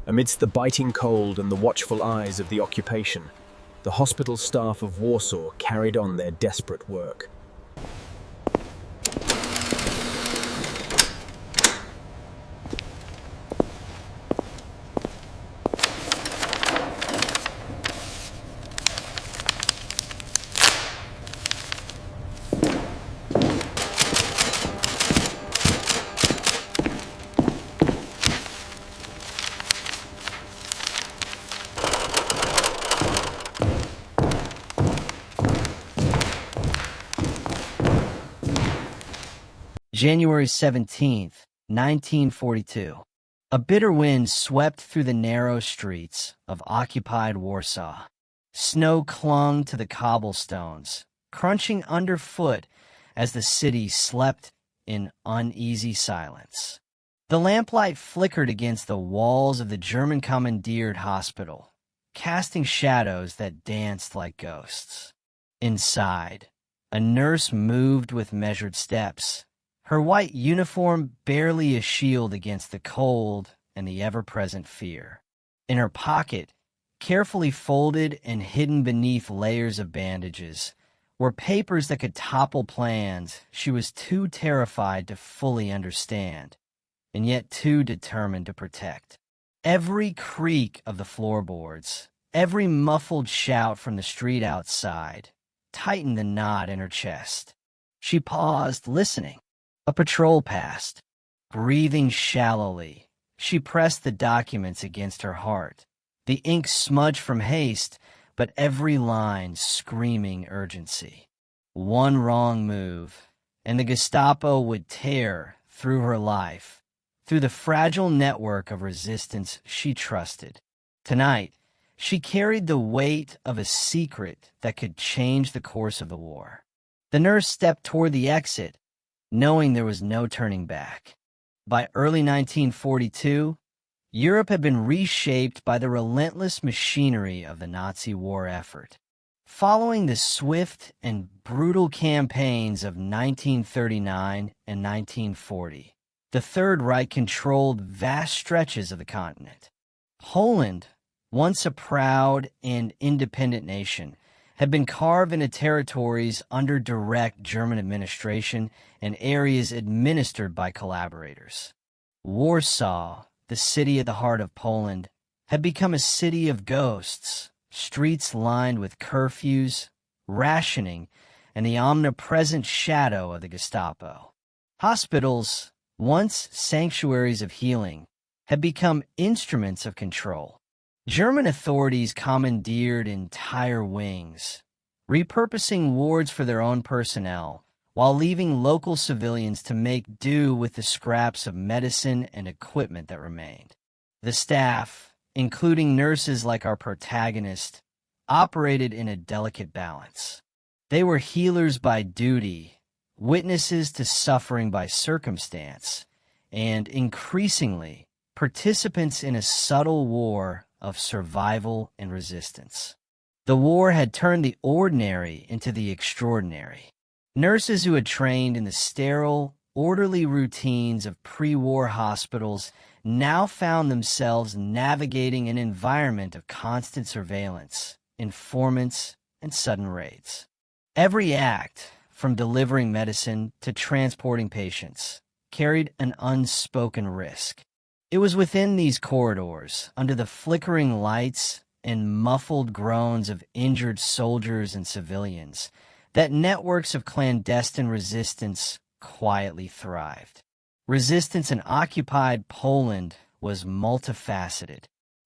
Amidst the biting cold and the watchful eyes of the occupation, the hospital staff of Warsaw carried on their desperate work. January 17th, 1942. A bitter wind swept through the narrow streets of occupied Warsaw. Snow clung to the cobblestones, crunching underfoot as the city slept in uneasy silence. The lamplight flickered against the walls of the German-commandeered hospital, casting shadows that danced like ghosts. Inside, a nurse moved with measured steps, her white uniform barely a shield against the cold and the ever-present fear. In her pocket, carefully folded and hidden beneath layers of bandages, were papers that could topple plans she was too terrified to fully understand, and yet too determined to protect. Every creak of the floorboards, every muffled shout from the street outside, tightened the knot in her chest. She paused, listening. A patrol passed. Breathing shallowly, she pressed the documents against her heart, the ink smudged from haste, but every line screaming urgency. One wrong move, and the Gestapo would tear through her life, through the fragile network of resistance she trusted. Tonight, she carried the weight of a secret that could change the course of the war. The nurse stepped toward the exit, knowing there was no turning back. By early 1942, Europe had been reshaped by the relentless machinery of the Nazi war effort. Following the swift and brutal campaigns of 1939 and 1940, the Third Reich controlled vast stretches of the continent. Poland, once a proud and independent nation, had been carved into territories under direct German administration and areas administered by collaborators. Warsaw, the city at the heart of Poland, had become a city of ghosts, streets lined with curfews, rationing, and the omnipresent shadow of the Gestapo. Hospitals, once sanctuaries of healing, had become instruments of control. German authorities commandeered entire wings, repurposing wards for their own personnel, while leaving local civilians to make do with the scraps of medicine and equipment that remained. The staff, including nurses like our protagonist, operated in a delicate balance. They were healers by duty, witnesses to suffering by circumstance, and, increasingly, participants in a subtle war of survival and resistance. The war had turned the ordinary into the extraordinary. Nurses who had trained in the sterile, orderly routines of pre-war hospitals now found themselves navigating an environment of constant surveillance, informants, and sudden raids. Every act, from delivering medicine to transporting patients, carried an unspoken risk. It was within these corridors, under the flickering lights and muffled groans of injured soldiers and civilians, that networks of clandestine resistance quietly thrived. Resistance in occupied Poland was multifaceted.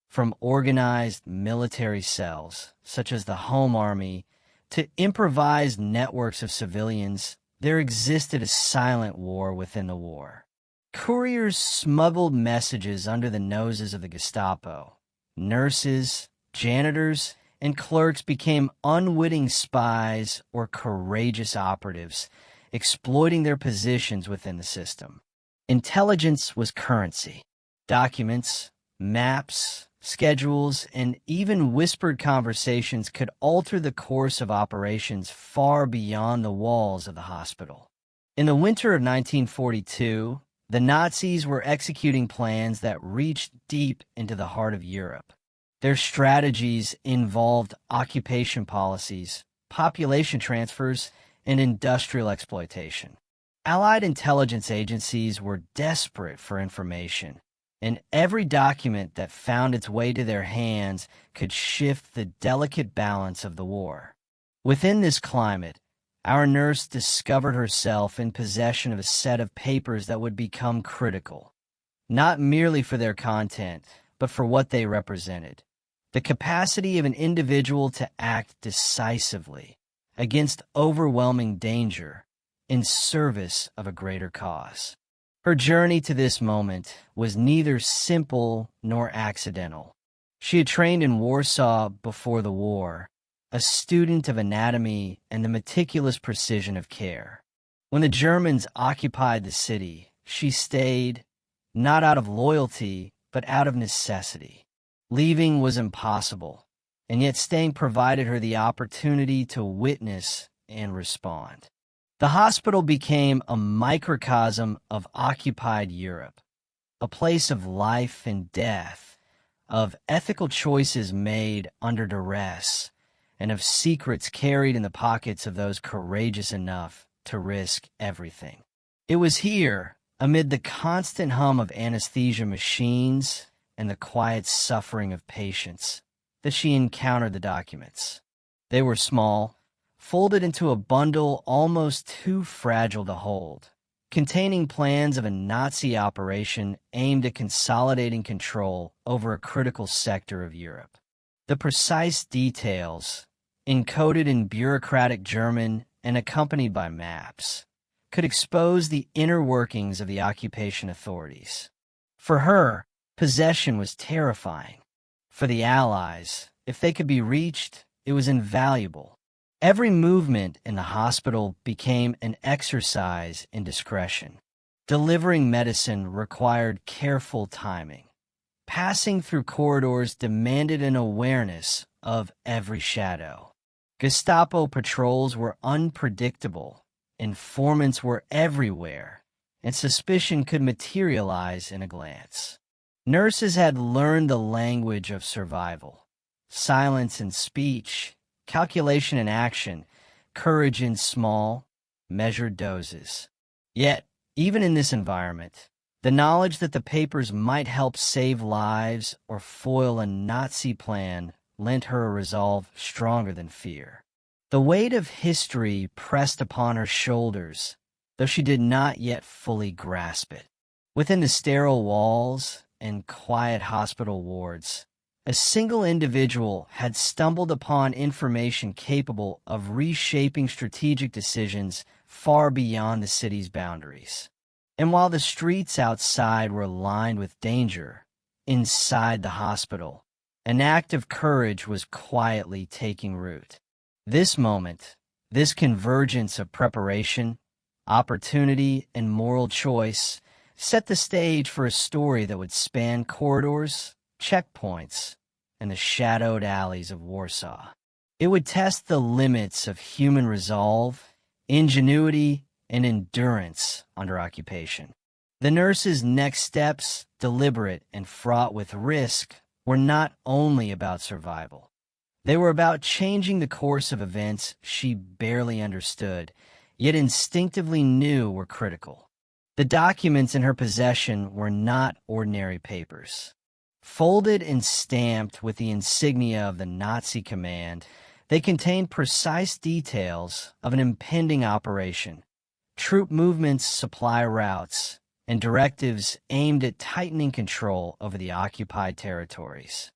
From organized military cells, such as the Home Army, to improvised networks of civilians, there existed a silent war within the war. Couriers smuggled messages under the noses of the Gestapo. Nurses, janitors, and clerks became unwitting spies or courageous operatives, exploiting their positions within the system. Intelligence was currency. Documents, maps, schedules, and even whispered conversations could alter the course of operations far beyond the walls of the hospital. In the winter of 1942, The Nazis were executing plans that reached deep into the heart of Europe. Their strategies involved occupation policies, population transfers, and industrial exploitation. Allied intelligence agencies were desperate for information, and every document that found its way to their hands could shift the delicate balance of the war. Within this climate, our nurse discovered herself in possession of a set of papers that would become critical, not merely for their content, but for what they represented. The capacity of an individual to act decisively against overwhelming danger in service of a greater cause. Her journey to this moment was neither simple nor accidental. She had trained in Warsaw before the war, a student of anatomy and the meticulous precision of care. When the Germans occupied the city, she stayed, not out of loyalty, but out of necessity. Leaving was impossible, and yet staying provided her the opportunity to witness and respond. The hospital became a microcosm of occupied Europe, a place of life and death, of ethical choices made under duress, and of secrets carried in the pockets of those courageous enough to risk everything. It was here, amid the constant hum of anesthesia machines and the quiet suffering of patients, that she encountered the documents. They were small, folded into a bundle almost too fragile to hold, containing plans of a Nazi operation aimed at consolidating control over a critical sector of Europe. The precise details, encoded in bureaucratic German and accompanied by maps, could expose the inner workings of the occupation authorities. For her, possession was terrifying. For the Allies, if they could be reached, it was invaluable. Every movement in the hospital became an exercise in discretion. Delivering medicine required careful timing. Passing through corridors demanded an awareness of every shadow. Gestapo patrols were unpredictable, informants were everywhere, and suspicion could materialize in a glance. Nurses had learned the language of survival. Silence in speech, calculation in action, courage in small, measured doses. Yet, even in this environment, the knowledge that the papers might help save lives or foil a Nazi plan lent her a resolve stronger than fear. The weight of history pressed upon her shoulders, though she did not yet fully grasp it. Within the sterile walls and quiet hospital wards, a single individual had stumbled upon information capable of reshaping strategic decisions far beyond the city's boundaries. And while the streets outside were lined with danger, inside the hospital, an act of courage was quietly taking root. This moment, this convergence of preparation, opportunity, and moral choice set the stage for a story that would span corridors, checkpoints, and the shadowed alleys of Warsaw. It would test the limits of human resolve, ingenuity, and endurance under occupation. The nurse's next steps, deliberate and fraught with risk, were not only about survival. They were about changing the course of events she barely understood, yet instinctively knew were critical. The documents in her possession were not ordinary papers. Folded and stamped with the insignia of the Nazi command, they contained precise details of an impending operation, troop movements, supply routes, and directives aimed at tightening control over the occupied territories.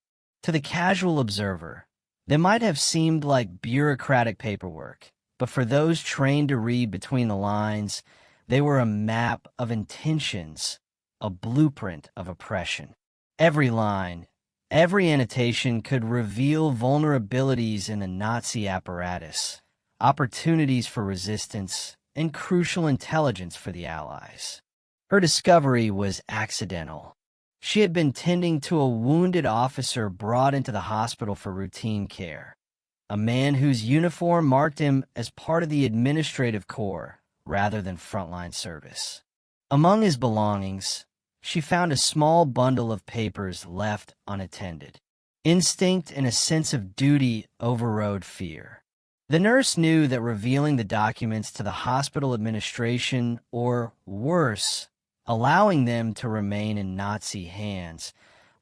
To the casual observer, they might have seemed like bureaucratic paperwork, but for those trained to read between the lines, they were a map of intentions, a blueprint of oppression. Every line, every annotation could reveal vulnerabilities in the Nazi apparatus, opportunities for resistance, and crucial intelligence for the Allies. Her discovery was accidental. She had been tending to a wounded officer brought into the hospital for routine care, a man whose uniform marked him as part of the administrative corps rather than frontline service. Among his belongings, she found a small bundle of papers left unattended. Instinct and a sense of duty overrode fear. The nurse knew that revealing the documents to the hospital administration, or worse, allowing them to remain in Nazi hands,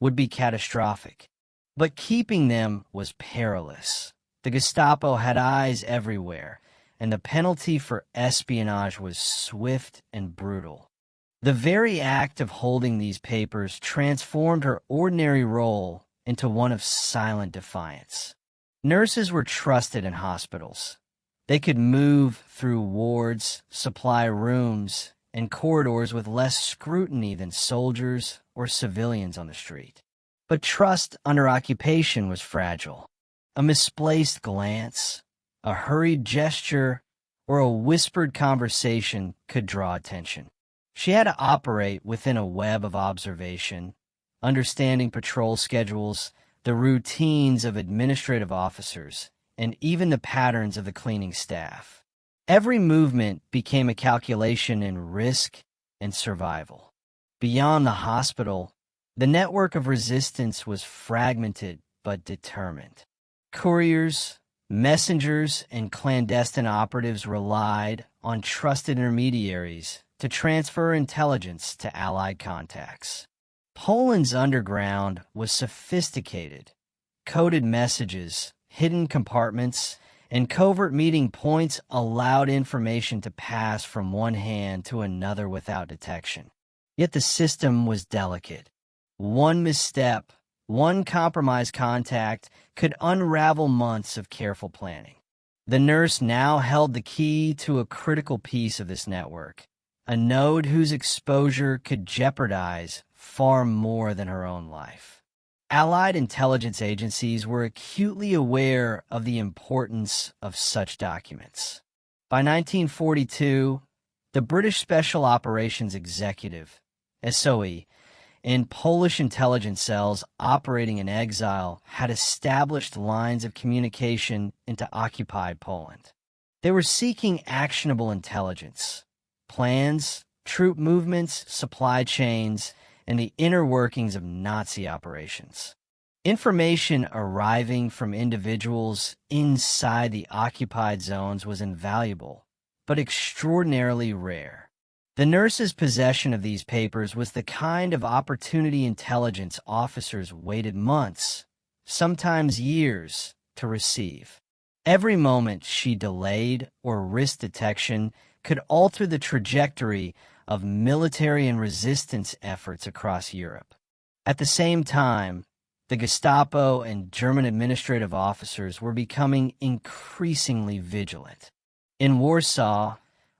would be catastrophic. But keeping them was perilous. The Gestapo had eyes everywhere, and the penalty for espionage was swift and brutal. The very act of holding these papers transformed her ordinary role into one of silent defiance. Nurses were trusted in hospitals. They could move through wards, supply rooms, and corridors with less scrutiny than soldiers or civilians on the street. But trust under occupation was fragile. A misplaced glance, a hurried gesture, or a whispered conversation could draw attention. She had to operate within a web of observation, understanding patrol schedules, the routines of administrative officers, and even the patterns of the cleaning staff. Every movement became a calculation in risk and survival. Beyond the hospital, the network of resistance was fragmented but determined. Couriers, messengers, and clandestine operatives relied on trusted intermediaries to transfer intelligence to Allied contacts. Poland's underground was sophisticated. Coded messages, hidden compartments, and covert meeting points allowed information to pass from one hand to another without detection. Yet the system was delicate. One misstep, one compromised contact could unravel months of careful planning. The nurse now held the key to a critical piece of this network, a node whose exposure could jeopardize far more than her own life. Allied intelligence agencies were acutely aware of the importance of such documents. By 1942, the British Special Operations Executive, SOE, and Polish intelligence cells operating in exile had established lines of communication into occupied Poland. They were seeking actionable intelligence, plans, troop movements, supply chains, and the inner workings of Nazi operations. Information arriving from individuals inside the occupied zones was invaluable, but extraordinarily rare. The nurse's possession of these papers was the kind of opportunity intelligence officers waited months, sometimes years, to receive. Every moment she delayed or risked detection could alter the trajectory of military and resistance efforts across Europe. At the same time, the Gestapo and German administrative officers were becoming increasingly vigilant. In Warsaw,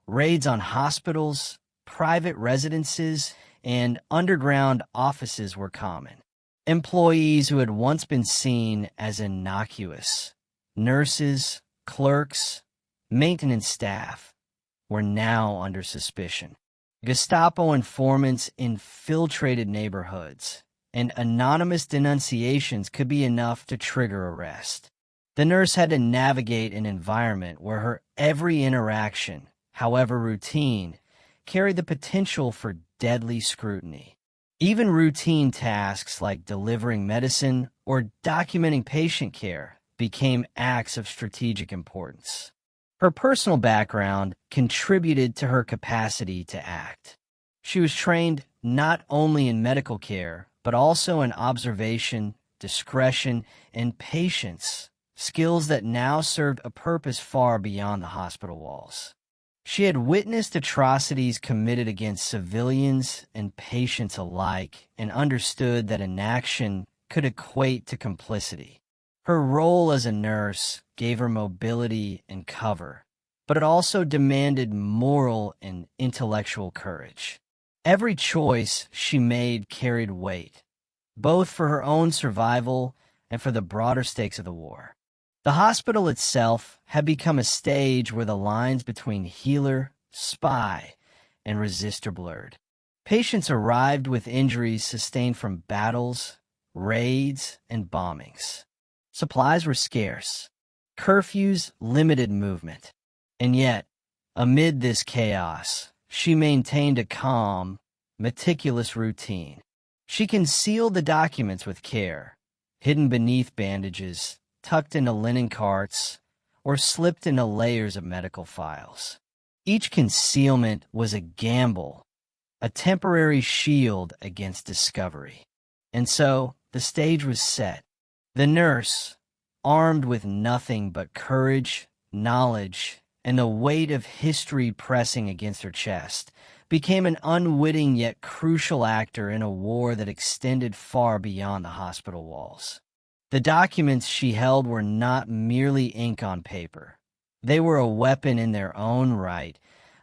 raids on hospitals, private residences, and underground offices were common. Employees who had once been seen as innocuous, nurses, clerks, maintenance staff, were now under suspicion. Gestapo informants infiltrated neighborhoods, and anonymous denunciations could be enough to trigger arrest. The nurse had to navigate an environment where her every interaction, however routine, carried the potential for deadly scrutiny. Even routine tasks like delivering medicine or documenting patient care became acts of strategic importance. Her personal background contributed to her capacity to act. She was trained not only in medical care, but also in observation, discretion, and patience, skills that now served a purpose far beyond the hospital walls. She had witnessed atrocities committed against civilians and patients alike and understood that inaction could equate to complicity. Her role as a nurse gave her mobility and cover, but it also demanded moral and intellectual courage. Every choice she made carried weight, both for her own survival and for the broader stakes of the war. The hospital itself had become a stage where the lines between healer, spy, and resistor blurred. Patients arrived with injuries sustained from battles, raids, and bombings. Supplies were scarce. Curfews limited movement. And yet, amid this chaos, she maintained a calm, meticulous routine. She concealed the documents with care, hidden beneath bandages, tucked into linen carts, or slipped into layers of medical files. Each concealment was a gamble, a temporary shield against discovery. And so the stage was set. The nurse, armed with nothing but courage, knowledge, and the weight of history pressing against her chest, became an unwitting yet crucial actor in a war that extended far beyond the hospital walls. The documents she held were not merely ink on paper. They were a weapon in their own right,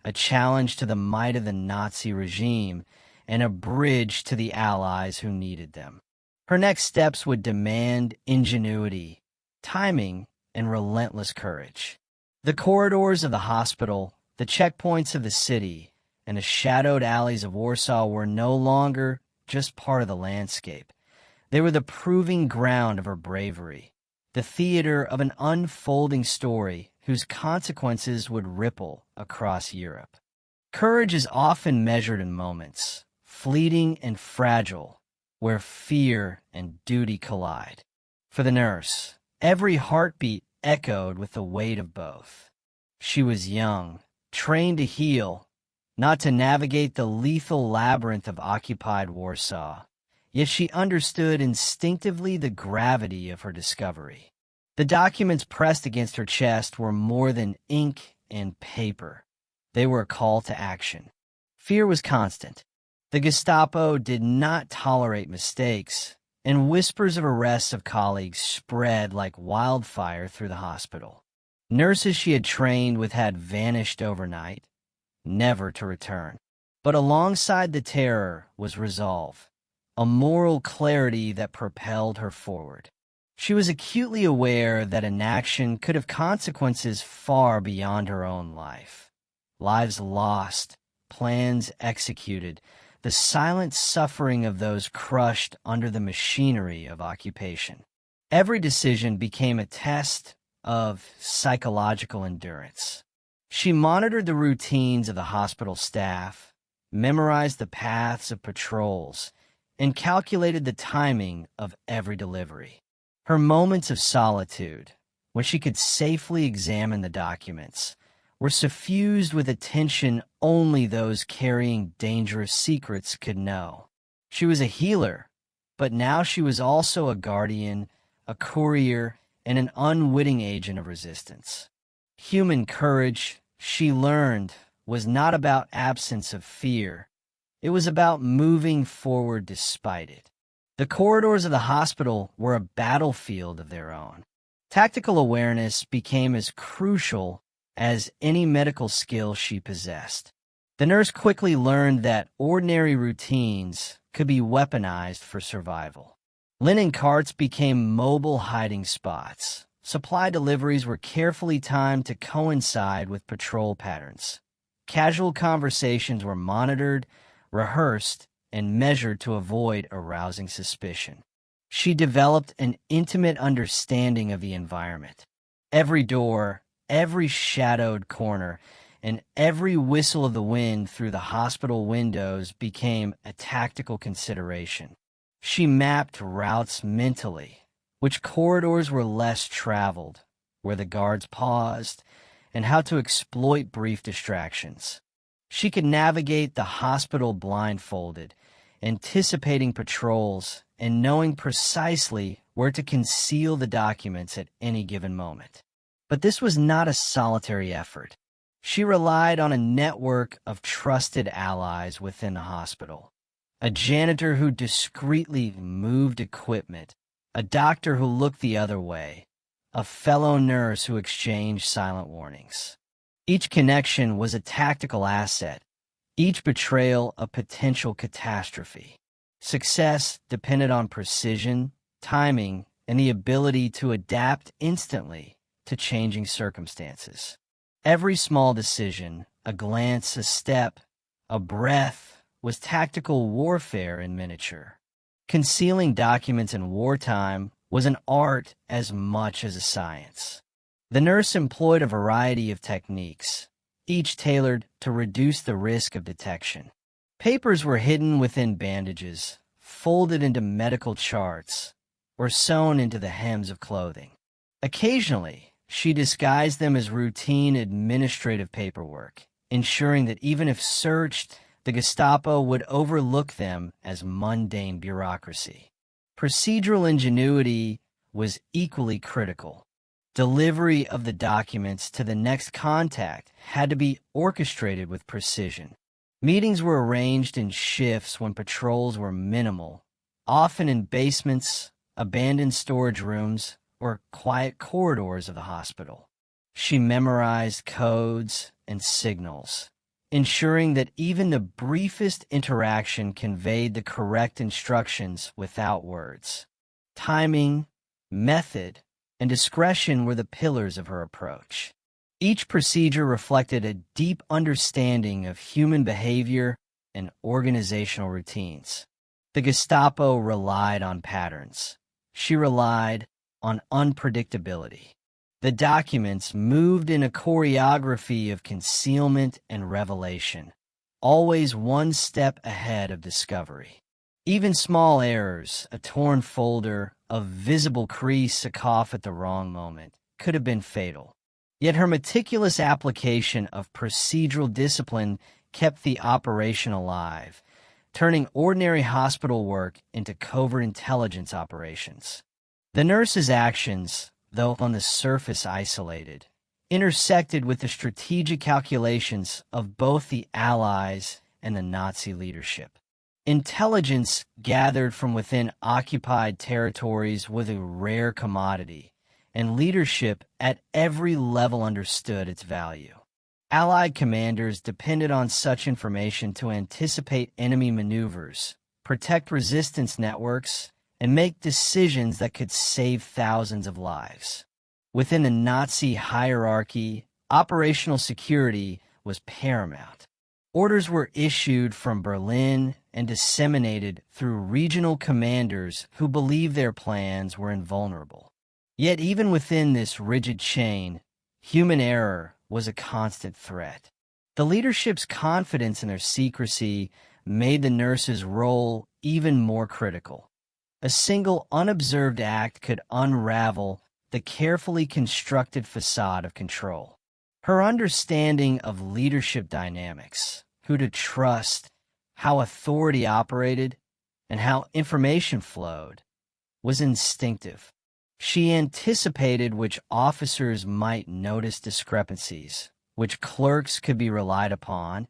a challenge to the might of the Nazi regime, and a bridge to the allies who needed them. Her next steps would demand ingenuity, timing, and relentless courage. The corridors of the hospital, the checkpoints of the city, and the shadowed alleys of Warsaw were no longer just part of the landscape. They were the proving ground of her bravery, the theater of an unfolding story whose consequences would ripple across Europe. Courage is often measured in moments, fleeting and fragile, where fear and duty collide. For the nurse, every heartbeat echoed with the weight of both. She was young, trained to heal, not to navigate the lethal labyrinth of occupied Warsaw, yet she understood instinctively the gravity of her discovery. The documents pressed against her chest were more than ink and paper. They were a call to action. Fear was constant. The Gestapo did not tolerate mistakes, and whispers of arrests of colleagues spread like wildfire through the hospital. Nurses she had trained with had vanished overnight, never to return. But alongside the terror was resolve, a moral clarity that propelled her forward. She was acutely aware that inaction could have consequences far beyond her own life. Lives lost, plans executed, the silent suffering of those crushed under the machinery of occupation. Every decision became a test of psychological endurance. She monitored the routines of the hospital staff, memorized the paths of patrols, and calculated the timing of every delivery. Her moments of solitude, when she could safely examine the documents, were suffused with attention only those carrying dangerous secrets could know. She was a healer, but now she was also a guardian, a courier, and an unwitting agent of resistance. Human courage, she learned, was not about absence of fear. It was about moving forward despite it. The corridors of the hospital were a battlefield of their own. Tactical awareness became as crucial as any medical skill she possessed. The nurse quickly learned that ordinary routines could be weaponized for survival. Linen carts became mobile hiding spots. Supply deliveries were carefully timed to coincide with patrol patterns. Casual conversations were monitored, rehearsed, and measured to avoid arousing suspicion. She developed an intimate understanding of the environment. Every door, every shadowed corner, and every whistle of the wind through the hospital windows became a tactical consideration. She mapped routes mentally, which corridors were less traveled, where the guards paused, and how to exploit brief distractions. She could navigate the hospital blindfolded, anticipating patrols and knowing precisely where to conceal the documents at any given moment. But this was not a solitary effort. She relied on a network of trusted allies within the hospital. A janitor who discreetly moved equipment, a doctor who looked the other way, a fellow nurse who exchanged silent warnings. Each connection was a tactical asset, each betrayal a potential catastrophe. Success depended on precision, timing, and the ability to adapt instantly to changing circumstances. Every small decision, a glance, a step, a breath, was tactical warfare in miniature. Concealing documents in wartime was an art as much as a science. The nurse employed a variety of techniques, each tailored to reduce the risk of detection. Papers were hidden within bandages, folded into medical charts, or sewn into the hems of clothing. Occasionally, she disguised them as routine administrative paperwork, ensuring that even if searched, the Gestapo would overlook them as mundane bureaucracy. Procedural ingenuity was equally critical. Delivery of the documents to the next contact had to be orchestrated with precision. Meetings were arranged in shifts when patrols were minimal, often in basements, abandoned storage rooms, or quiet corridors of the hospital. She memorized codes and signals, ensuring that even the briefest interaction conveyed the correct instructions without words. Timing, method, and discretion were the pillars of her approach. Each procedure reflected a deep understanding of human behavior and organizational routines. The Gestapo relied on patterns. She relied on unpredictability. The documents moved in a choreography of concealment and revelation, always one step ahead of discovery. Even small errors, a torn folder, a visible crease, a cough at the wrong moment, could have been fatal. Yet her meticulous application of procedural discipline kept the operation alive, turning ordinary hospital work into covert intelligence operations. The nurse's actions, though on the surface isolated, intersected with the strategic calculations of both the Allies and the Nazi leadership. Intelligence gathered from within occupied territories was a rare commodity, and leadership at every level understood its value. Allied commanders depended on such information to anticipate enemy maneuvers, protect resistance networks, and make decisions that could save thousands of lives. Within the Nazi hierarchy, operational security was paramount. Orders were issued from Berlin and disseminated through regional commanders who believed their plans were invulnerable. Yet even within this rigid chain, human error was a constant threat. The leadership's confidence in their secrecy made the nurse's role even more critical. A single unobserved act could unravel the carefully constructed facade of control. Her understanding of leadership dynamics, who to trust, how authority operated, and how information flowed, was instinctive. She anticipated which officers might notice discrepancies, which clerks could be relied upon,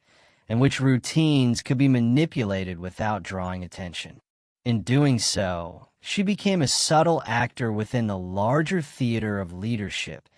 and which routines could be manipulated without drawing attention. In doing so, she became a subtle actor within the larger theater of leadership,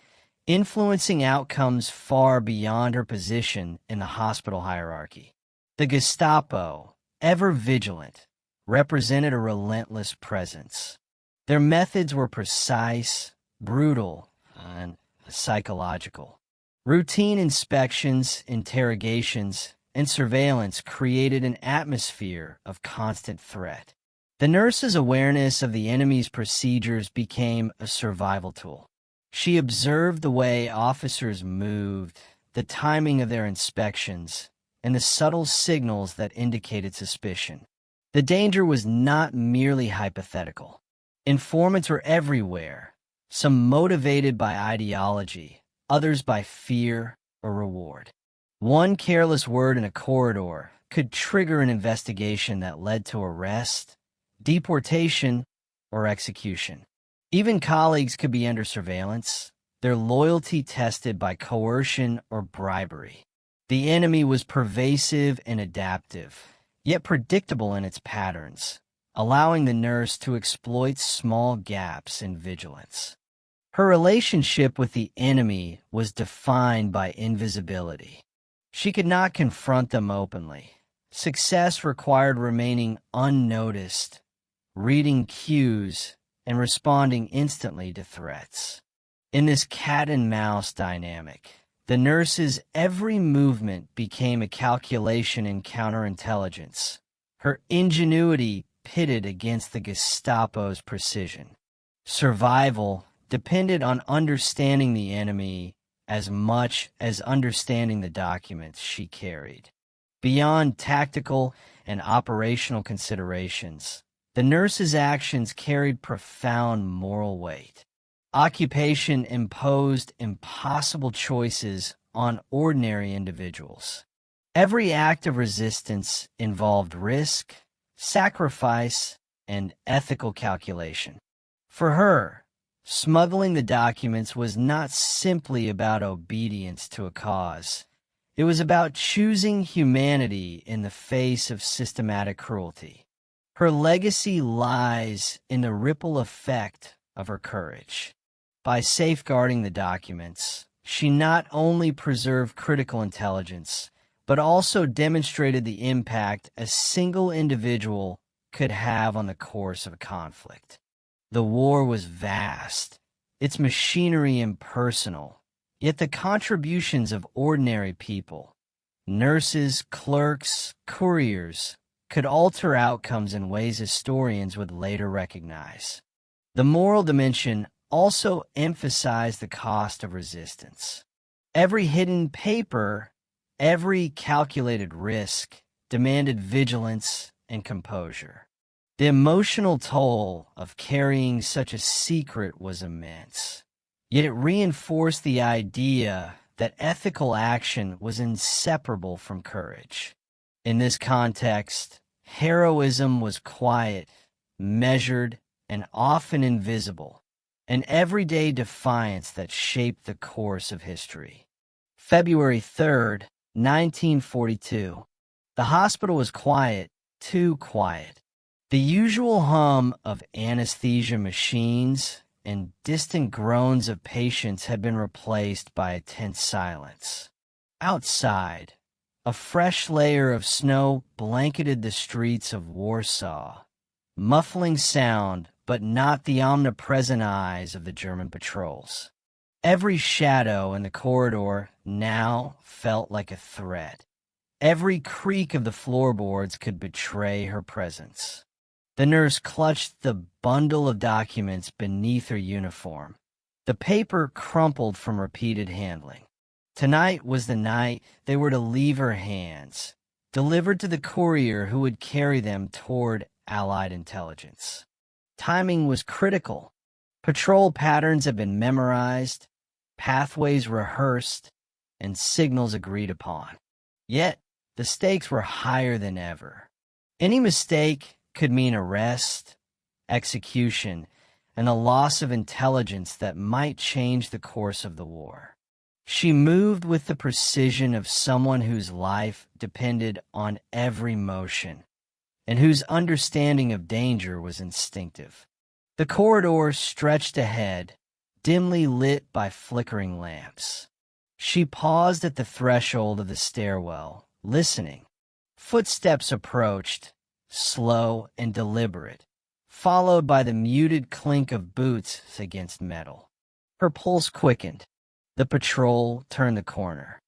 influencing outcomes far beyond her position in the hospital hierarchy. The Gestapo, ever vigilant, represented a relentless presence. Their methods were precise, brutal, and psychological. Routine inspections, interrogations, and surveillance created an atmosphere of constant threat. The nurse's awareness of the enemy's procedures became a survival tool. She observed the way officers moved, the timing of their inspections, and the subtle signals that indicated suspicion. The danger was not merely hypothetical. Informants were everywhere, some motivated by ideology, others by fear or reward. One careless word in a corridor could trigger an investigation that led to arrest, deportation, or execution. Even colleagues could be under surveillance, their loyalty tested by coercion or bribery. The enemy was pervasive and adaptive, yet predictable in its patterns, allowing the nurse to exploit small gaps in vigilance. Her relationship with the enemy was defined by invisibility. She could not confront them openly. Success required remaining unnoticed, reading cues, and responding instantly to threats. In this cat-and-mouse dynamic, the nurse's every movement became a calculation in counterintelligence, her ingenuity pitted against the Gestapo's precision. Survival depended on understanding the enemy as much as understanding the documents she carried. Beyond tactical and operational considerations, the nurse's actions carried profound moral weight. Occupation imposed impossible choices on ordinary individuals. Every act of resistance involved risk, sacrifice, and ethical calculation. For her, smuggling the documents was not simply about obedience to a cause. It was about choosing humanity in the face of systematic cruelty. Her legacy lies in the ripple effect of her courage. By safeguarding the documents, she not only preserved critical intelligence, but also demonstrated the impact a single individual could have on the course of a conflict. The war was vast, its machinery impersonal, yet the contributions of ordinary people, nurses, clerks, couriers, could alter outcomes in ways historians would later recognize. The moral dimension also emphasized the cost of resistance. Every hidden paper, every calculated risk, demanded vigilance and composure. The emotional toll of carrying such a secret was immense, yet it reinforced the idea that ethical action was inseparable from courage. In this context, heroism was quiet, measured, and often invisible, an everyday defiance that shaped the course of history. February 3rd, 1942. The hospital was quiet, too quiet. The usual hum of anesthesia machines and distant groans of patients had been replaced by a tense silence. Outside, a fresh layer of snow blanketed the streets of Warsaw, muffling sound but not the omnipresent eyes of the German patrols. Every shadow in the corridor now felt like a threat. Every creak of the floorboards could betray her presence. The nurse clutched the bundle of documents beneath her uniform. The paper crumpled from repeated handling. Tonight was the night they were to leave her hands, delivered to the courier who would carry them toward Allied intelligence. Timing was critical. Patrol patterns had been memorized, pathways rehearsed, and signals agreed upon. Yet, the stakes were higher than ever. Any mistake could mean arrest, execution, and a loss of intelligence that might change the course of the war. She moved with the precision of someone whose life depended on every motion, and whose understanding of danger was instinctive. The corridor stretched ahead, dimly lit by flickering lamps. She paused at the threshold of the stairwell, listening. Footsteps approached, slow and deliberate, followed by the muted clink of boots against metal. Her pulse quickened. The patrol turned the corner.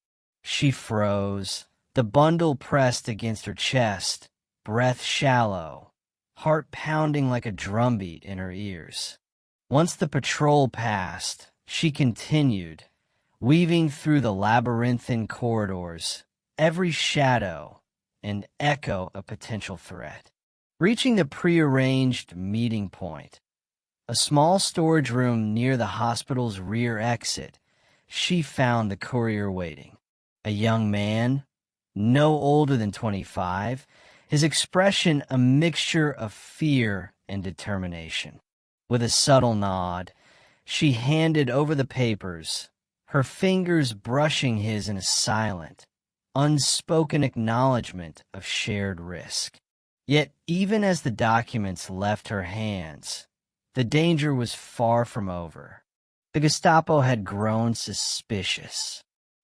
She froze, the bundle pressed against her chest, breath shallow, heart pounding like a drumbeat in her ears. Once the patrol passed, she continued, weaving through the labyrinthine corridors, every shadow and echo a potential threat. Reaching the prearranged meeting point, a small storage room near the hospital's rear exit, she found the courier waiting. A young man, no older than 25, his expression a mixture of fear and determination. With a subtle nod, she handed over the papers, her fingers brushing his in a silent, unspoken acknowledgement of shared risk. Yet even as the documents left her hands, the danger was far from over. The Gestapo had grown suspicious.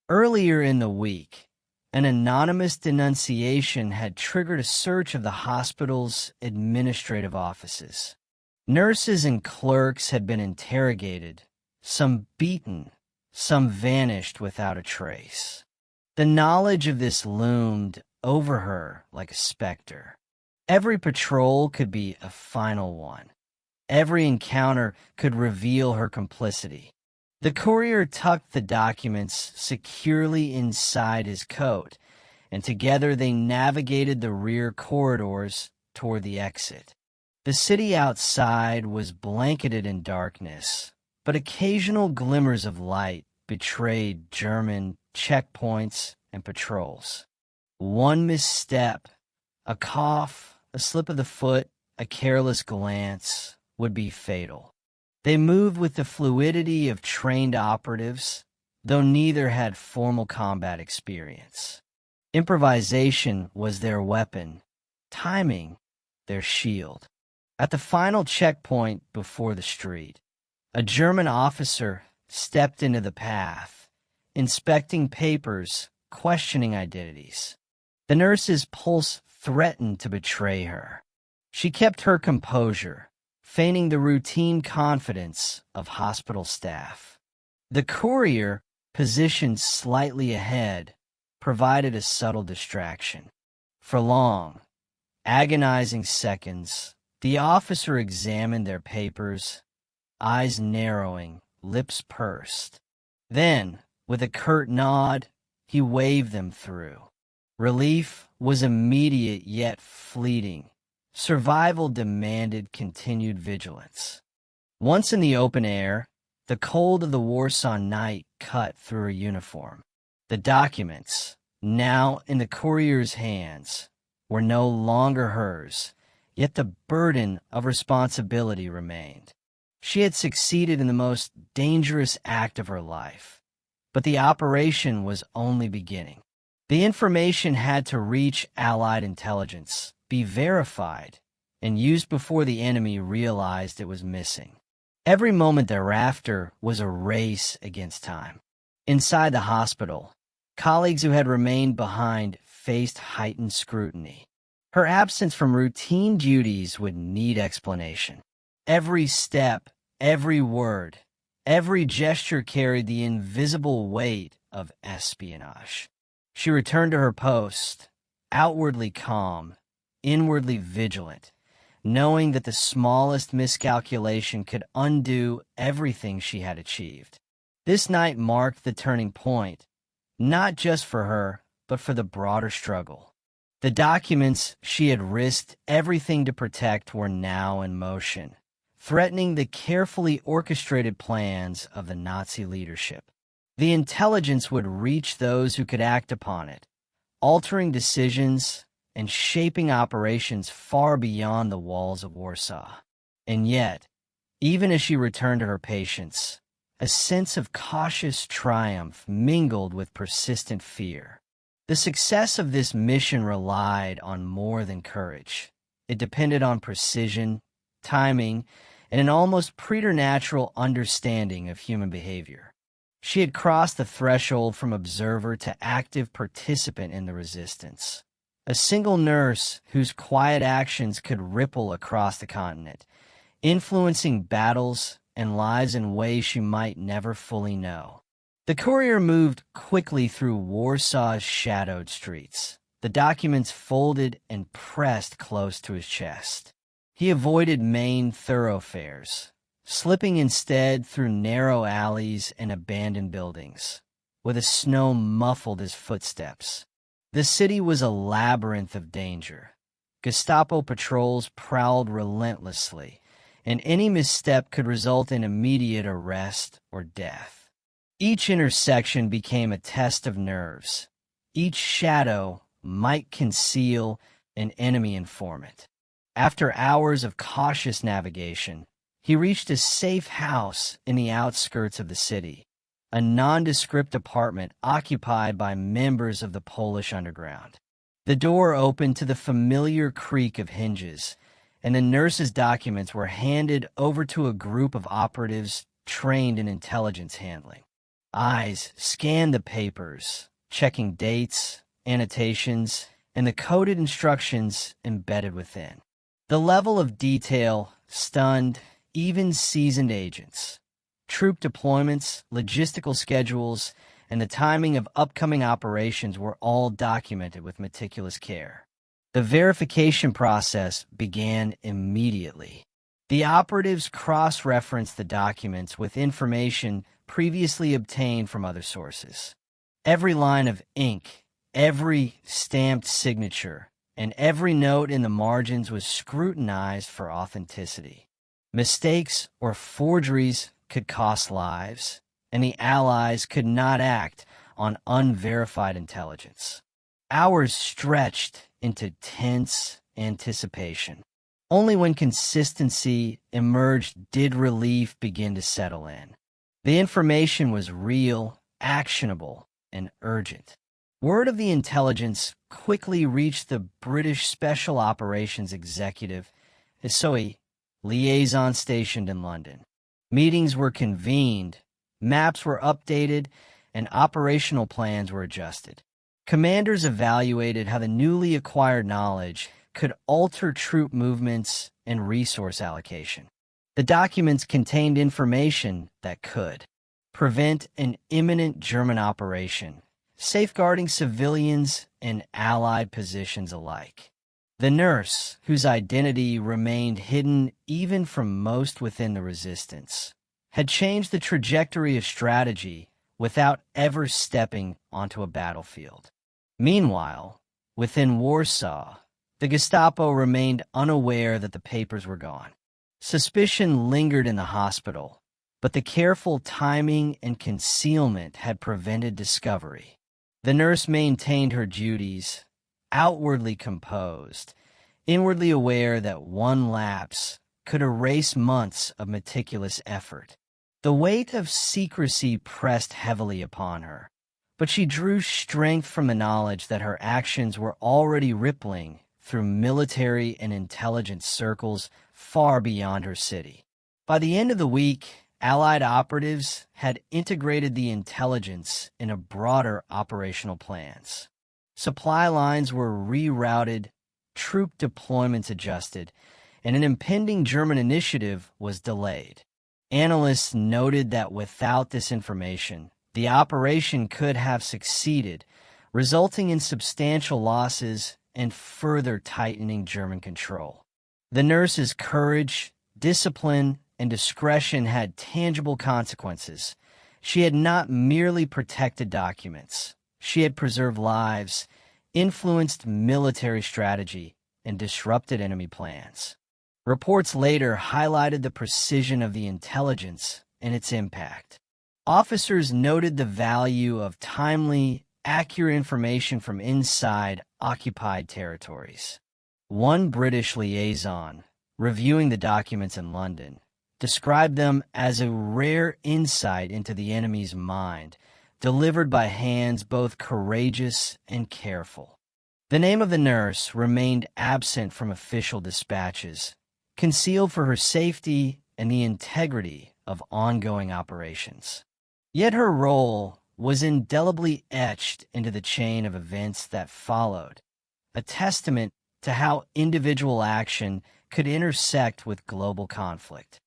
Earlier in the week, an anonymous denunciation had triggered a search of the hospital's administrative offices. Nurses and clerks had been interrogated, some beaten, some vanished without a trace. The knowledge of this loomed over her like a specter. Every patrol could be a final one. Every encounter could reveal her complicity. The courier tucked the documents securely inside his coat, and together they navigated the rear corridors toward the exit. The city outside was blanketed in darkness, but occasional glimmers of light betrayed German checkpoints and patrols. One misstep, a cough, a slip of the foot, a careless glance would be fatal. They moved with the fluidity of trained operatives, though neither had formal combat experience. Improvisation was their weapon, timing their shield. At the final checkpoint before the street, a German officer stepped into the path, inspecting papers, questioning identities. The nurse's pulse threatened to betray her. She kept her composure, feigning the routine confidence of hospital staff. The courier, positioned slightly ahead, provided a subtle distraction. For long, agonizing seconds, the officer examined their papers, eyes narrowing, lips pursed. Then, with a curt nod, he waved them through. Relief was immediate yet fleeting. Survival demanded continued vigilance. Once in the open air, the cold of the Warsaw night cut through her uniform. The documents, now in the courier's hands, were no longer hers, yet the burden of responsibility remained. She had succeeded in the most dangerous act of her life, but the operation was only beginning. The information had to reach Allied intelligence, be verified, and used before the enemy realized it was missing. Every moment thereafter was a race against time. Inside the hospital, colleagues who had remained behind faced heightened scrutiny. Her absence from routine duties would need explanation. Every step, every word, every gesture carried the invisible weight of espionage. She returned to her post, outwardly calm, inwardly vigilant, knowing that the smallest miscalculation could undo everything she had achieved. This night marked the turning point, not just for her, but for the broader struggle. The documents she had risked everything to protect were now in motion, threatening the carefully orchestrated plans of the Nazi leadership. The intelligence would reach those who could act upon it, altering decisions and shaping operations far beyond the walls of Warsaw. And yet, even as she returned to her patients, a sense of cautious triumph mingled with persistent fear. The success of this mission relied on more than courage. It depended on precision, timing, and an almost preternatural understanding of human behavior. She had crossed the threshold from observer to active participant in the resistance. A single nurse whose quiet actions could ripple across the continent, influencing battles and lives in ways she might never fully know. The courier moved quickly through Warsaw's shadowed streets, the documents folded and pressed close to his chest. He avoided main thoroughfares, slipping instead through narrow alleys and abandoned buildings, where the snow muffled his footsteps. The city was a labyrinth of danger. Gestapo patrols prowled relentlessly, and any misstep could result in immediate arrest or death. Each intersection became a test of nerves. Each shadow might conceal an enemy informant. After hours of cautious navigation, he reached a safe house in the outskirts of the city, a nondescript apartment occupied by members of the Polish underground. The door opened to the familiar creak of hinges, and the nurse's documents were handed over to a group of operatives trained in intelligence handling. Eyes scanned the papers, checking dates, annotations, and the coded instructions embedded within. The level of detail stunned even seasoned agents. Troop deployments, logistical schedules, and the timing of upcoming operations were all documented with meticulous care. The verification process began immediately. The operatives cross-referenced the documents with information previously obtained from other sources. Every line of ink, every stamped signature, and every note in the margins was scrutinized for authenticity. Mistakes or forgeries could cost lives, and the Allies could not act on unverified intelligence. Hours stretched into tense anticipation. Only when consistency emerged did relief begin to settle in. The information was real, actionable, and urgent. Word of the intelligence quickly reached the British Special Operations Executive, SOE, liaison stationed in London. Meetings were convened, maps were updated, and operational plans were adjusted. Commanders evaluated how the newly acquired knowledge could alter troop movements and resource allocation. The documents contained information that could prevent an imminent German operation, safeguarding civilians and Allied positions alike. The nurse, whose identity remained hidden even from most within the resistance, had changed the trajectory of strategy without ever stepping onto a battlefield. Meanwhile, within Warsaw, the Gestapo remained unaware that the papers were gone. Suspicion lingered in the hospital, but the careful timing and concealment had prevented discovery. The nurse maintained her duties, outwardly composed, inwardly aware that one lapse could erase months of meticulous effort. The weight of secrecy pressed heavily upon her, but she drew strength from the knowledge that her actions were already rippling through military and intelligence circles far beyond her city. By the end of the week, Allied operatives had integrated the intelligence into broader operational plans. Supply lines were rerouted, troop deployments adjusted, and an impending German initiative was delayed. Analysts noted that without this information, the operation could have succeeded, resulting in substantial losses and further tightening German control. The nurse's courage, discipline, and discretion had tangible consequences. She had not merely protected documents. She had preserved lives, influenced military strategy, and disrupted enemy plans. Reports later highlighted the precision of the intelligence and its impact. Officers noted the value of timely, accurate information from inside occupied territories. One British liaison, reviewing the documents in London, described them as a rare insight into the enemy's mind, delivered by hands both courageous and careful. The name of the nurse remained absent from official dispatches, concealed for her safety and the integrity of ongoing operations. Yet her role was indelibly etched into the chain of events that followed, a testament to how individual action could intersect with global conflict.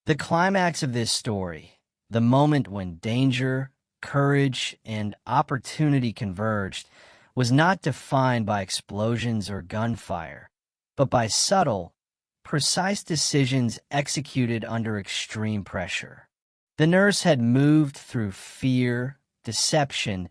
The climax of this story, the moment when danger, courage, and opportunity converged, was not defined by explosions or gunfire, but by subtle, precise decisions executed under extreme pressure. The nurse had moved through fear, deception,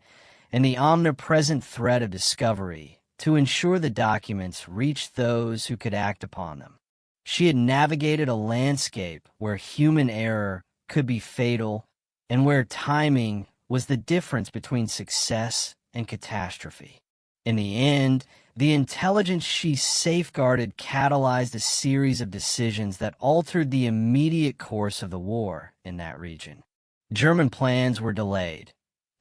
and the omnipresent threat of discovery to ensure the documents reached those who could act upon them. She had navigated a landscape where human error could be fatal and where timing was the difference between success and catastrophe. In the end, the intelligence she safeguarded catalyzed a series of decisions that altered the immediate course of the war in that region. German plans were delayed,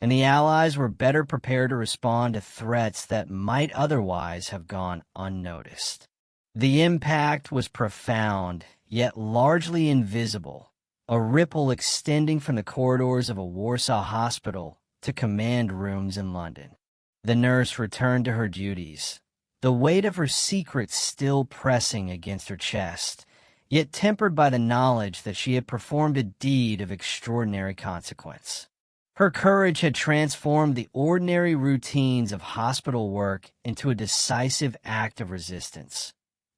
and the Allies were better prepared to respond to threats that might otherwise have gone unnoticed. The impact was profound, yet largely invisible, a ripple extending from the corridors of a Warsaw hospital to command rooms in London. The nurse returned to her duties, the weight of her secrets still pressing against her chest, yet tempered by the knowledge that she had performed a deed of extraordinary consequence. Her courage had transformed the ordinary routines of hospital work into a decisive act of resistance,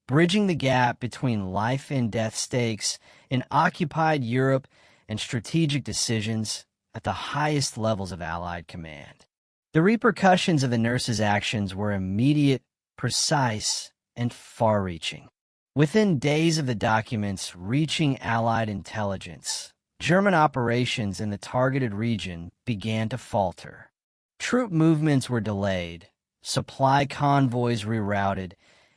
bridging the gap between life and death stakes in occupied Europe and strategic decisions at the highest levels of Allied command. The repercussions of the nurses' actions were immediate, precise, and far-reaching. Within days of the documents reaching Allied intelligence, German operations in the targeted region began to falter. Troop movements were delayed, supply convoys rerouted,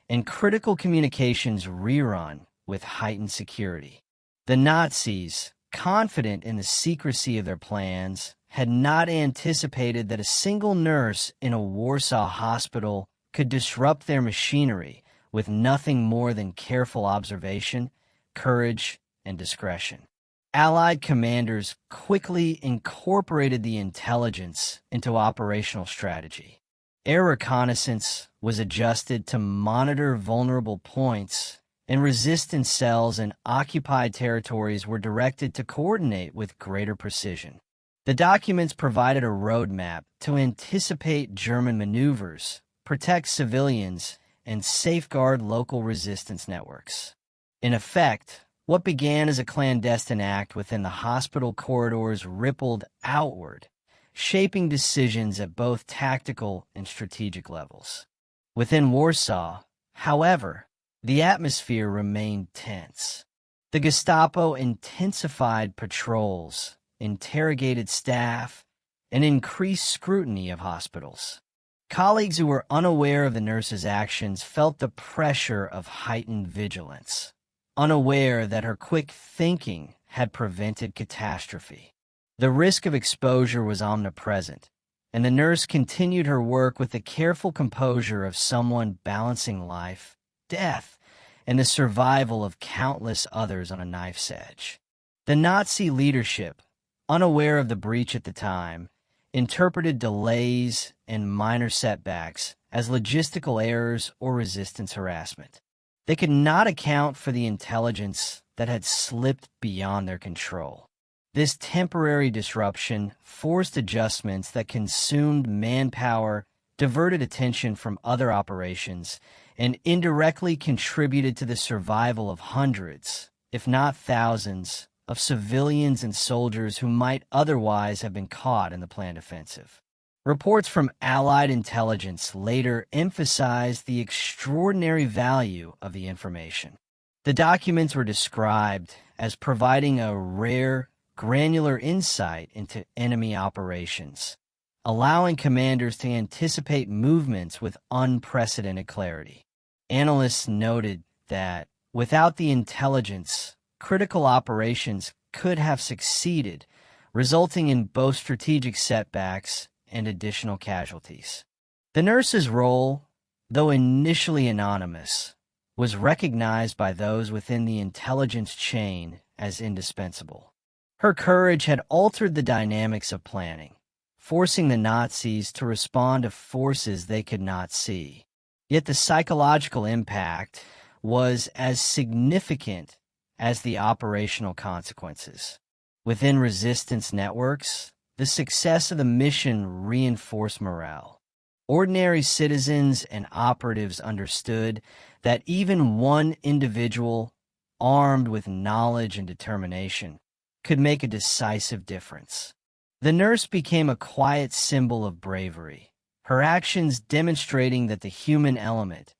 and critical communications rerun with heightened security. The Nazis, confident in the secrecy of their plans, had not anticipated that a single nurse in a Warsaw hospital could disrupt their machinery with nothing more than careful observation, courage, and discretion. Allied commanders quickly incorporated the intelligence into operational strategy. Air reconnaissance was adjusted to monitor vulnerable points, and resistance cells in occupied territories were directed to coordinate with greater precision. The documents provided a roadmap to anticipate German maneuvers, protect civilians, and safeguard local resistance networks. In effect, what began as a clandestine act within the hospital corridors rippled outward, shaping decisions at both tactical and strategic levels. Within Warsaw, however, the atmosphere remained tense. The Gestapo intensified patrols, interrogated staff, and increased scrutiny of hospitals. Colleagues who were unaware of the nurse's actions felt the pressure of heightened vigilance, unaware that her quick thinking had prevented catastrophe. The risk of exposure was omnipresent, and the nurse continued her work with the careful composure of someone balancing life, death, and the survival of countless others on a knife's edge. The Nazi leadership, unaware of the breach at the time, interpreted delays and minor setbacks as logistical errors or resistance harassment. They could not account for the intelligence that had slipped beyond their control. This temporary disruption forced adjustments that consumed manpower, diverted attention from other operations, and indirectly contributed to the survival of hundreds, if not thousands, of civilians and soldiers who might otherwise have been caught in the planned offensive. Reports from Allied intelligence later emphasized the extraordinary value of the information. The documents were described as providing a rare, granular insight into enemy operations, allowing commanders to anticipate movements with unprecedented clarity. Analysts noted that, without the intelligence, critical operations could have succeeded, resulting in both strategic setbacks and additional casualties. The nurse's role, though initially anonymous, was recognized by those within the intelligence chain as indispensable. Her courage had altered the dynamics of planning, forcing the Nazis to respond to forces they could not see. Yet the psychological impact was as significant as the operational consequences. Within resistance networks, the success of the mission reinforced morale. Ordinary citizens and operatives understood that even one individual, armed with knowledge and determination, could make a decisive difference. The nurse became a quiet symbol of bravery, her actions demonstrating that the human element,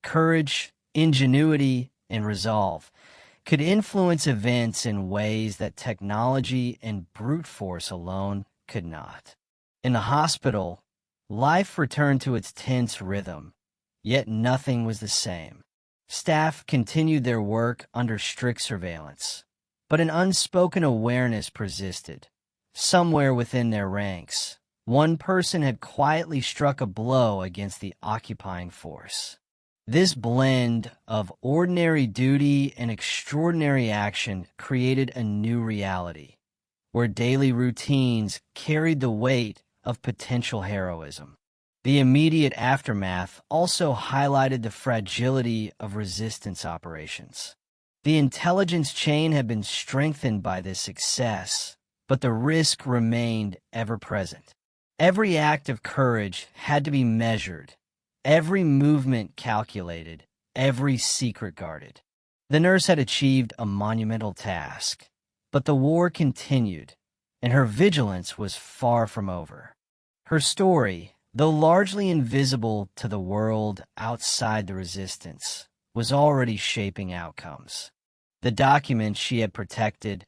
courage, ingenuity, and resolve, could influence events in ways that technology and brute force alone could not. In the hospital, life returned to its tense rhythm, yet nothing was the same. Staff continued their work under strict surveillance, but an unspoken awareness persisted. Somewhere within their ranks, one person had quietly struck a blow against the occupying force. This blend of ordinary duty and extraordinary action created a new reality, where daily routines carried the weight of potential heroism. The immediate aftermath also highlighted the fragility of resistance operations. The intelligence chain had been strengthened by this success, but the risk remained ever present. Every act of courage had to be measured, every movement calculated, every secret guarded. The nurse had achieved a monumental task, but the war continued, and her vigilance was far from over. Her story, though largely invisible to the world outside the resistance, was already shaping outcomes. The documents she had protected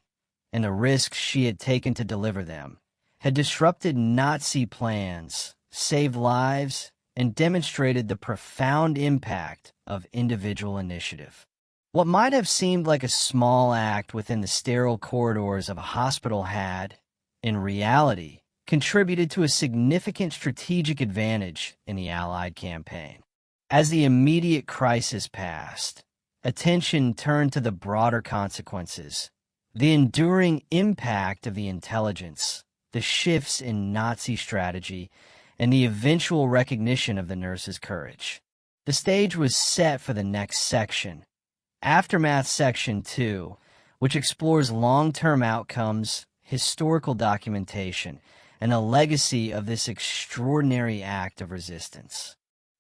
and the risks she had taken to deliver them had disrupted Nazi plans, saved lives, and demonstrated the profound impact of individual initiative. What might have seemed like a small act within the sterile corridors of a hospital had, in reality, contributed to a significant strategic advantage in the Allied campaign. As the immediate crisis passed, attention turned to the broader consequences, the enduring impact of the intelligence, the shifts in Nazi strategy, and the eventual recognition of the nurse's courage. The stage was set for the next section, Aftermath Section 2, which explores long-term outcomes, historical documentation, and the legacy of this extraordinary act of resistance.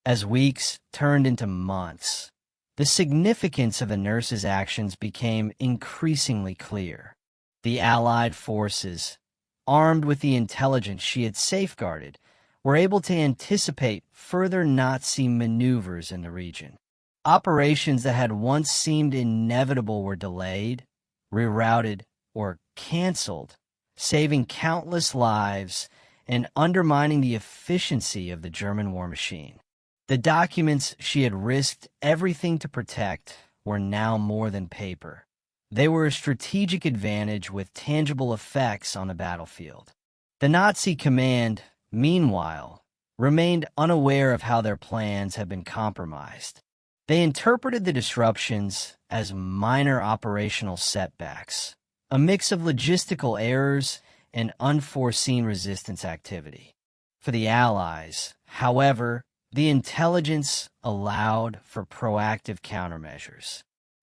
As weeks turned into months, the significance of the nurse's actions became increasingly clear. The Allied forces, armed with the intelligence she had safeguarded, were able to anticipate further Nazi maneuvers in the region. Operations that had once seemed inevitable were delayed, rerouted, or canceled, saving countless lives and undermining the efficiency of the German war machine. The documents she had risked everything to protect were now more than paper. They were a strategic advantage with tangible effects on the battlefield. The Nazi command, meanwhile, remained unaware of how their plans had been compromised. They interpreted the disruptions as minor operational setbacks, a mix of logistical errors and unforeseen resistance activity. For the Allies, however, the intelligence allowed for proactive countermeasures.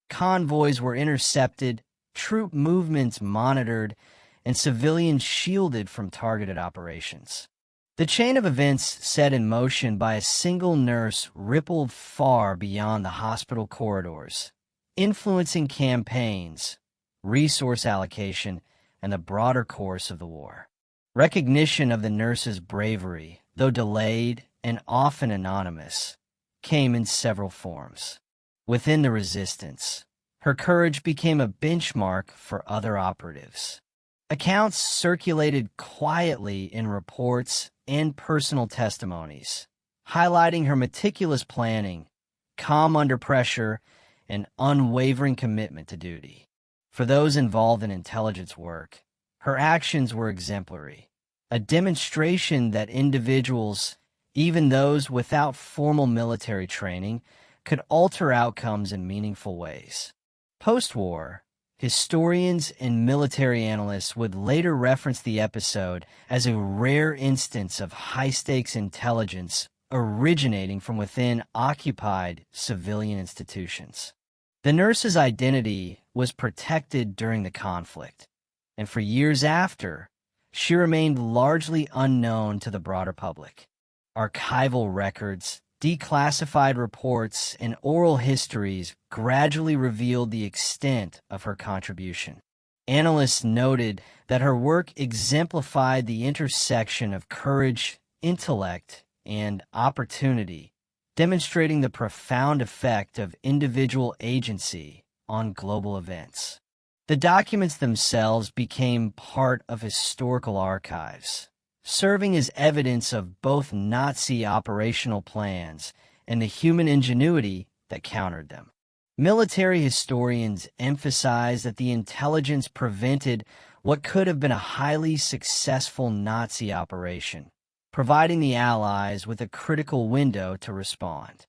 Convoys were intercepted, troop movements monitored, and civilians shielded from targeted operations. The chain of events set in motion by a single nurse rippled far beyond the hospital corridors, influencing campaigns, resource allocation, and the broader course of the war. Recognition of the nurse's bravery, though delayed and often anonymous, came in several forms. Within the resistance, her courage became a benchmark for other operatives. Accounts circulated quietly in reports and personal testimonies, highlighting her meticulous planning, calm under pressure, and unwavering commitment to duty. For those involved in intelligence work, her actions were exemplary, a demonstration that individuals, even those without formal military training, could alter outcomes in meaningful ways. Post-war, historians and military analysts would later reference the episode as a rare instance of high-stakes intelligence originating from within occupied civilian institutions. The nurse's identity was protected during the conflict, and for years after, she remained largely unknown to the broader public. Archival records, declassified reports, and oral histories gradually revealed the extent of her contribution. Analysts noted that her work exemplified the intersection of courage, intellect, and opportunity, demonstrating the profound effect of individual agency on global events. The documents themselves became part of historical archives, serving as evidence of both Nazi operational plans and the human ingenuity that countered them. Military historians emphasize that the intelligence prevented what could have been a highly successful Nazi operation, providing the Allies with a critical window to respond.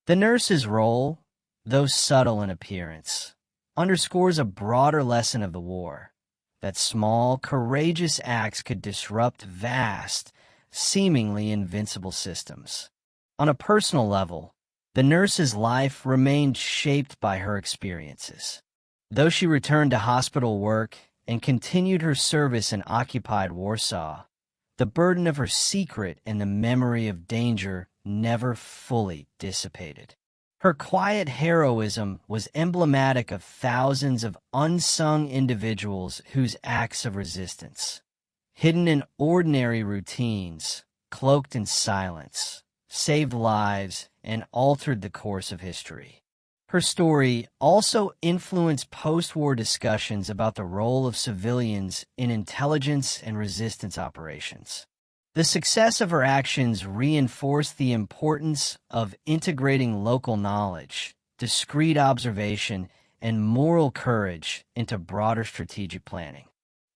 The nurse's role, though subtle in appearance, underscores a broader lesson of the war, that small, courageous acts could disrupt vast, seemingly invincible systems. On a personal level, the nurse's life remained shaped by her experiences. Though she returned to hospital work and continued her service in occupied Warsaw, the burden of her secret and the memory of danger never fully dissipated. Her quiet heroism was emblematic of thousands of unsung individuals whose acts of resistance, hidden in ordinary routines, cloaked in silence, saved lives, and altered the course of history. Her story also influenced post-war discussions about the role of civilians in intelligence and resistance operations. The success of her actions reinforced the importance of integrating local knowledge, discreet observation, and moral courage into broader strategic planning.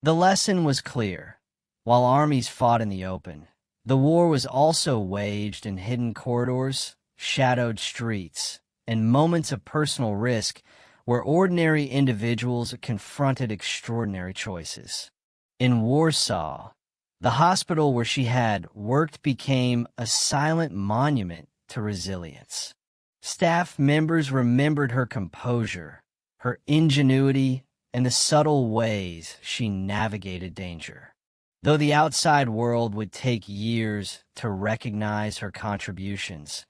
The lesson was clear. While armies fought in the open, the war was also waged in hidden corridors, shadowed streets, and moments of personal risk where ordinary individuals confronted extraordinary choices. In Warsaw, the hospital where she had worked became a silent monument to resilience. Staff members remembered her composure, her ingenuity, and the subtle ways she navigated danger. Though the outside world would take years to recognize her contributions,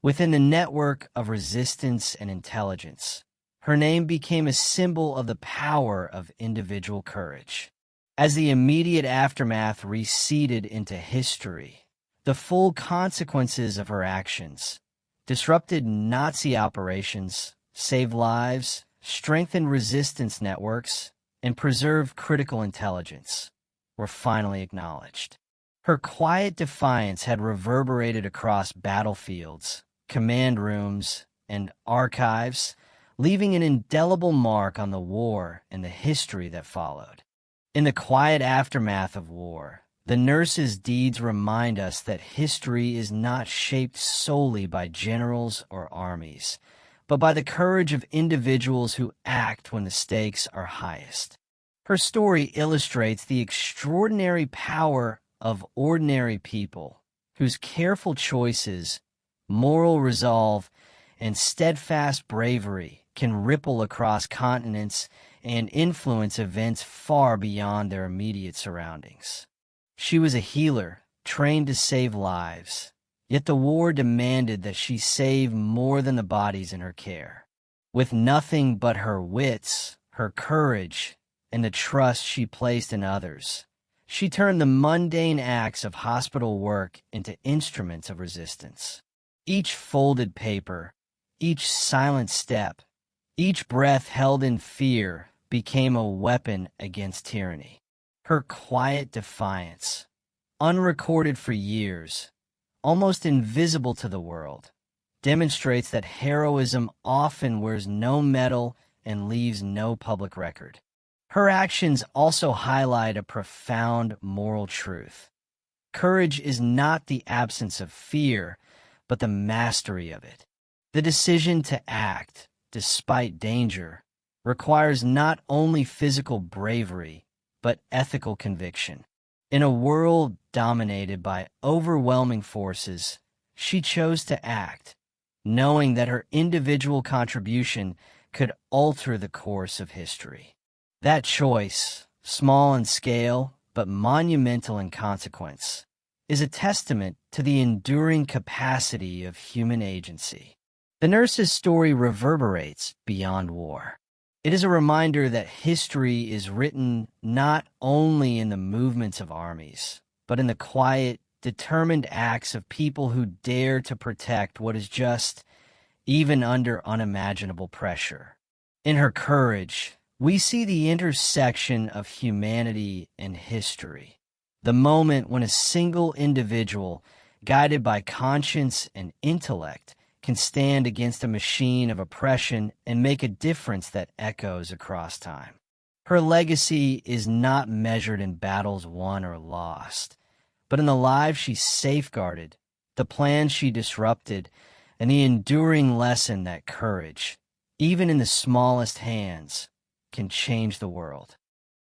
within the network of resistance and intelligence, her name became a symbol of the power of individual courage. As the immediate aftermath receded into history, the full consequences of her actions disrupted Nazi operations, saved lives, strengthened resistance networks, and preserved critical intelligence were finally acknowledged. Her quiet defiance had reverberated across battlefields, command rooms, and archives, leaving an indelible mark on the war and the history that followed. In the quiet aftermath of war, the nurse's deeds remind us that history is not shaped solely by generals or armies, but by the courage of individuals who act when the stakes are highest. Her story illustrates the extraordinary power of ordinary people whose careful choices, moral resolve, and steadfast bravery can ripple across continents and influence events far beyond their immediate surroundings. She was a healer, trained to save lives, yet the war demanded that she save more than the bodies in her care. With nothing but her wits, her courage, and the trust she placed in others, she turned the mundane acts of hospital work into instruments of resistance. Each folded paper, each silent step, each breath held in fear became a weapon against tyranny. Her quiet defiance, unrecorded for years, almost invisible to the world, demonstrates that heroism often wears no medal and leaves no public record. Her actions also highlight a profound moral truth. Courage is not the absence of fear, but the mastery of it. The decision to act, despite danger, requires not only physical bravery, but ethical conviction. In a world dominated by overwhelming forces, she chose to act, knowing that her individual contribution could alter the course of history. That choice, small in scale but monumental in consequence, is a testament to the enduring capacity of human agency. The nurse's story reverberates beyond war. It is a reminder that history is written not only in the movements of armies, but in the quiet, determined acts of people who dare to protect what is just, even under unimaginable pressure. In her courage, we see the intersection of humanity and history, the moment when a single individual, guided by conscience and intellect, can stand against a machine of oppression and make a difference that echoes across time. Her legacy is not measured in battles won or lost, but in the lives she safeguarded, the plans she disrupted, and the enduring lesson that courage, even in the smallest hands, can change the world.